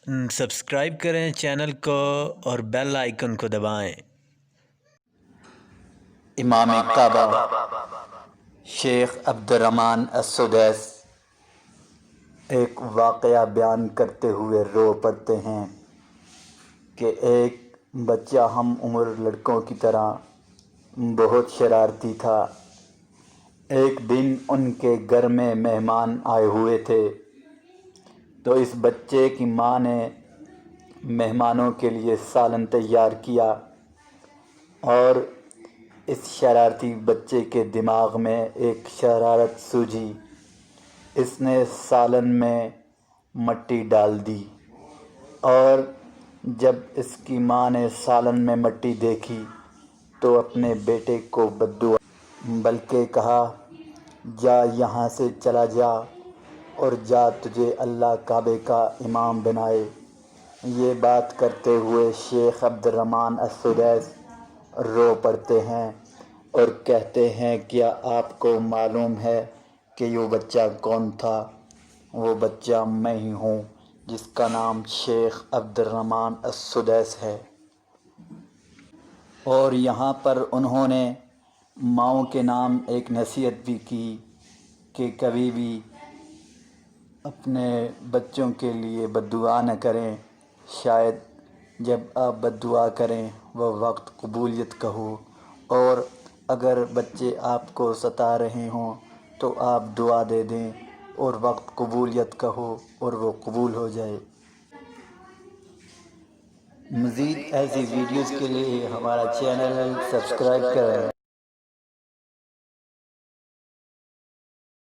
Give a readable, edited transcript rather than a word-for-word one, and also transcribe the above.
Subscribe کریں channel کو اور بیل آئیکن کو دبائیں۔ امام کعبہ شیخ عبدالرحمن السدیس ایک واقعہ بیان کرتے ہوئے رو پڑتے ہیں کہ ایک بچہ ہم عمر لڑکوں کی طرح بہت شرارتی تھا۔ ایک دن ان کے گھر میں مہمان آئے ہوئے تھے، تو اس بچے کی ماں نے مہمانوں کے لیے سالن تیار کیا، اور اس شرارتی بچے کے دماغ میں ایک شرارت سوجھی۔ اس نے سالن میں مٹی ڈال دی، اور جب اس کی ماں نے سالن میں مٹی دیکھی تو اپنے بیٹے کو بددعا بلکہ کہا، جا یہاں سے چلا جا، اور جا تجھے اللہ کعبے کا امام بنائے۔ یہ بات کرتے ہوئے شیخ عبدالرحمن السدیس رو پڑتے ہیں اور کہتے ہیں، کیا آپ کو معلوم ہے کہ یہ بچہ کون تھا؟ وہ بچہ میں ہی ہوں، جس کا نام شیخ عبدالرحمن السدیس ہے۔ اور یہاں پر انہوں نے ماؤں کے نام ایک نصیحت بھی کی کہ کبھی بھی اپنے بچوں کے لیے بددعا نہ کریں، شاید جب آپ بددعا کریں وہ وقت قبولیت کا ہو، اور اگر بچے آپ کو ستا رہے ہوں تو آپ دعا دے دیں اور وقت قبولیت کا ہو اور وہ قبول ہو جائے۔ مزید ایسی ویڈیوز کے لیے ہمارا چینل سبسکرائب کریں۔